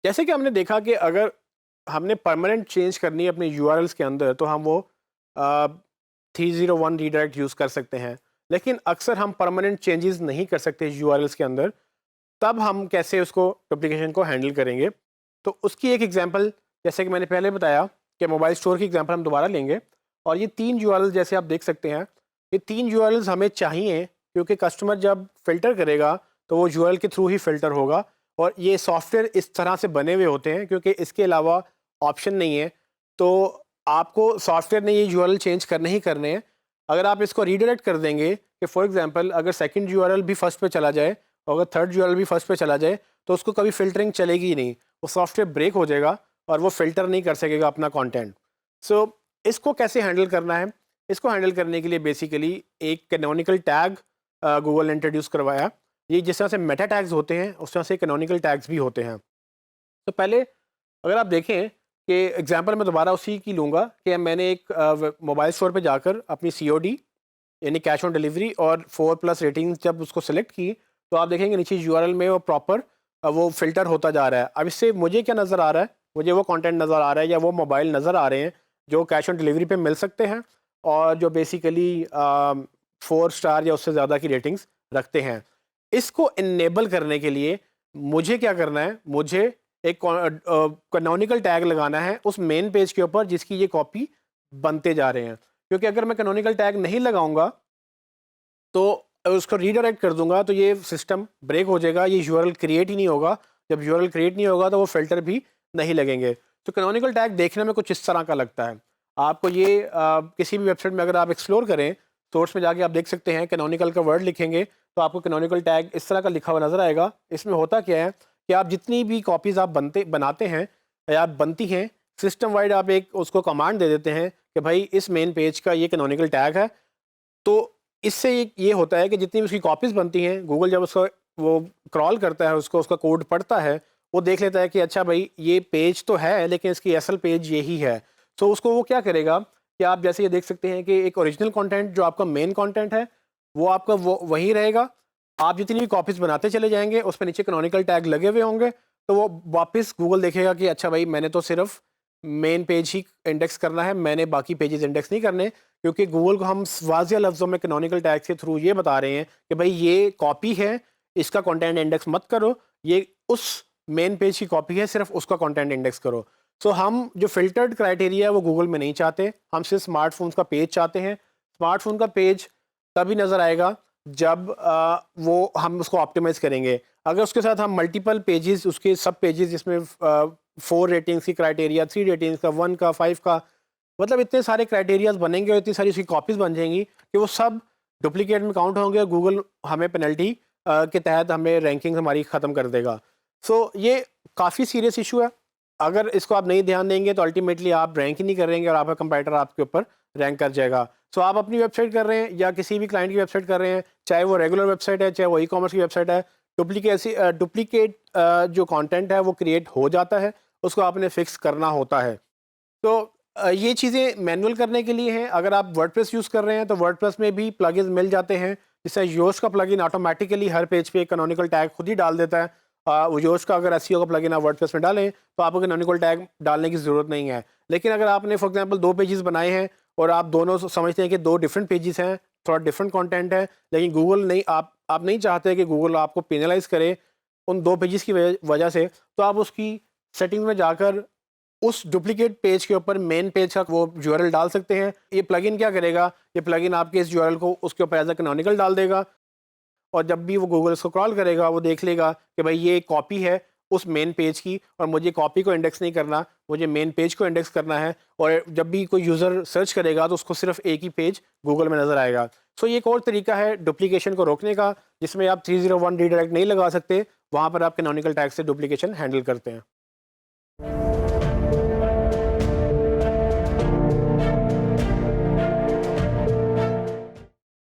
जैसे कि हमने देखा कि अगर हमने परमानेंट चेंज करनी है अपने यूआरएल्स के अंदर तो हम वो 301 रीडायरेक्ट यूज़ कर सकते हैं। लेकिन अक्सर हम परमानेंट चेंजेस नहीं कर सकते यूआरएल्स के अंदर, तब हम कैसे उसको डुप्लीकेशन को हैंडल करेंगे। तो उसकी एक एग्जांपल, जैसे कि मैंने पहले बताया कि मोबाइल स्टोर की एग्जांपल हम दोबारा लेंगे। और ये 3 यूआरएल जैसे आप देख सकते हैं, ये 3 यूआरएल्स हमें चाहिए क्योंकि कस्टमर जब फ़िल्टर करेगा तो वो यूआरएल के थ्रू ही फ़िल्टर होगा। और ये सॉफ्टवेयर इस तरह से बने हुए होते हैं क्योंकि इसके अलावा ऑप्शन नहीं है। तो आपको सॉफ्टवेयर ने ये यूआरएल चेंज करने ही करने हैं। अगर आप इसको रीडायरेक्ट कर देंगे कि फॉर एग्जांपल अगर सेकंड यूआरएल भी फर्स्ट पे चला जाए और अगर थर्ड यूआरएल भी फर्स्ट पे चला जाए तो उसको कभी फ़िल्टरिंग चलेगी ही नहीं। वो सॉफ्टवेयर ब्रेक हो जाएगा और वो फ़िल्टर नहीं कर सकेगा अपना कंटेंट। सो इसको कैसे हैंडल करना है? इसको हैंडल करने के लिए बेसिकली एक कैनोनिकल टैग गूगल ने इंट्रोड्यूस करवाया। ये जिस तरह से मेटा टैग्स होते हैं उस तरह से कैनोनिकल टैग्स भी होते हैं। तो पहले अगर आप देखें कि एग्जांपल मैं दोबारा उसी की लूँगा कि मैंने एक मोबाइल स्टोर पे जाकर अपनी सीओडी यानी कैश ऑन डिलीवरी और 4+ रेटिंग जब उसको सेलेक्ट की, तो आप देखेंगे नीचे यूआरएल में वो प्रॉपर वो फ़िल्टर होता जा रहा है। अब इससे मुझे क्या नज़र आ रहा है? मुझे वो कंटेंट नज़र आ रहा है या वो मोबाइल नज़र आ रहे हैं जो कैश ऑन डिलीवरी पे मिल सकते हैं और जो बेसिकली 4 स्टार या उससे ज़्यादा की रेटिंग्स रखते हैं। इसको इनेबल करने के लिए मुझे क्या करना है? मुझे एक कैनोनिकल टैग लगाना है उस मेन पेज के ऊपर जिसकी ये कॉपी बनते जा रहे हैं। क्योंकि अगर मैं कैनोनिकल टैग नहीं लगाऊंगा तो उसको रीडायरेक्ट कर दूंगा तो ये सिस्टम ब्रेक हो जाएगा, ये यूआरएल क्रिएट ही नहीं होगा। जब यूआरएल क्रिएट नहीं होगा तो वो फिल्टर भी नहीं लगेंगे। तो कैनोनिकल टैग देखने में कुछ इस तरह का लगता है। आपको ये किसी भी वेबसाइट में अगर आप एक्सप्लोर करें, सोर्स में जाके आप देख सकते हैं कैनोनिकल का वर्ड लिखेंगे तो आपको कैनोनिकल टैग इस तरह का लिखा हुआ नज़र आएगा। इसमें होता क्या है कि आप जितनी भी कॉपीज़ आप बनाते हैं या बनती हैं, सिस्टम वाइड आप एक उसको कमांड दे देते हैं कि भाई इस मेन पेज का ये कैनोनिकल टैग है। तो इससे ये होता है कि जितनी भी उसकी कॉपीज़ बनती हैं, गूगल जब उसको वो क्रॉल करता है, उसको उसका कोड पढ़ता है, वो देख लेता है कि अच्छा भाई ये पेज तो है लेकिन इसकी असल पेज यही है। तो उसको वो क्या करेगा कि आप जैसे ये देख सकते हैं कि एक ओरिजिनल कंटेंट जो आपका मेन कंटेंट है, वो आपका वो वही रहेगा। आप जितनी भी कॉपीज़ बनाते चले जाएँगे, उस पे नीचे कैनोनिकल टैग लगे हुए होंगे, तो वो वापस गूगल देखेगा कि अच्छा भाई मैंने तो सिर्फ़ मेन पेज ही इंडेक्स करना है, मैंने बाकी पेजेज़ इंडेक्स नहीं करने। क्योंकि गूगल को हम वाज़िया लफ्ज़ों में कैनोनिकल टैग्स के थ्रू ये बता रहे हैं कि भाई ये कॉपी है, इसका कंटेंट इंडेक्स मत करो, ये उस मेन पेज की कॉपी है, सिर्फ उसका कंटेंट इंडेक्स करो। सो हम जो फ़िल्टर्ड क्राइटेरिया है वो गूगल में नहीं चाहते, हम सिर्फ स्मार्टफ़ोन्स का पेज चाहते हैं। स्मार्टफ़ोन का पेज तभी नज़र आएगा जब वो हम उसको ऑप्टिमाइज़ करेंगे। अगर उसके साथ हम मल्टीपल पेजेज़ उसके सब पेजेज़ जिसमें 4 रेटिंग्स की क्राइटेरिया, 3 रेटिंग्स का, 1 का, 5 का, मतलब इतने सारे क्राइटेरियाज बनेंगे और इतनी सारी उसकी कॉपीज बन जाएंगी कि वो सब डुप्लीकेट में काउंट होंगे और गूगल हमें पेनल्टी के तहत हमें रैंकिंग हमारी ख़त्म कर देगा। सो ये काफ़ी सीरियस इशू है। अगर इसको आप नहीं ध्यान देंगे तो अल्टीमेटली आप रैंक ही नहीं करेंगे और आपका कंपैरेटर आपके ऊपर रैंक कर जाएगा। सो आप अपनी वेबसाइट कर रहे हैं या किसी भी क्लाइंट की वेबसाइट कर रहे हैं, चाहे वो रेगुलर वेबसाइट है, चाहे वो ई कॉमर्स की वेबसाइट है, डुप्लीकेट जो कंटेंट है वो क्रिएट हो जाता है, उसको आपने फिक्स करना होता है। तो ये चीज़ें मैनुअल करने के लिए हैं। अगर आप वर्डप्रेस यूज़ कर रहे हैं तो वर्डप्रेस में भी प्लगइन्स मिल जाते हैं। जैसे योस्ट का प्लगइन ऑटोमेटिकली हर पेज पे कैनोनिकल टैग खुद ही डाल देता है। वो योस्ट का अगर एसईओ का प्लगइन आप वर्डप्रेस में डालें तो आपको कैनोनिकल टैग डालने की ज़रूरत नहीं है। लेकिन अगर आपने फॉर एग्जांपल 2 पेजेस बनाए हैं और आप दोनों समझते हैं कि 2 डिफरेंट पेजेस हैं, थोड़ा डिफरेंट कंटेंट है, लेकिन गूगल नहीं आप नहीं चाहते कि गूगल आपको पेनलाइज़ करे उन 2 पेजेस की वजह से, तो आप उसकी सेटिंग्स में जाकर उस डुप्लीकेट पेज के ऊपर मेन पेज का वो यूआरएल डाल सकते हैं। ये प्लगइन क्या करेगा, ये प्लगइन आपके इस यूआरएल को उसके ऊपर एज़ अ कैनोनिकल डाल देगा और जब भी वो गूगल इसको क्रॉल करेगा वो देख लेगा कि भाई ये एक कॉपी है उस मेन पेज की और मुझे कॉपी को इंडेक्स नहीं करना, मुझे मेन पेज को इंडेक्स करना है। और जब भी कोई यूज़र सर्च करेगा तो उसको सिर्फ एक ही पेज गूगल में नज़र आएगा। सो ये एक और तरीका है डुप्लीकेशन को रोकने का, जिसमें आप 301 रीडायरेक्ट नहीं लगा सकते, वहाँ पर आप कैनोनिकल टैग से डुप्लीकेशन हैंडल करते हैं।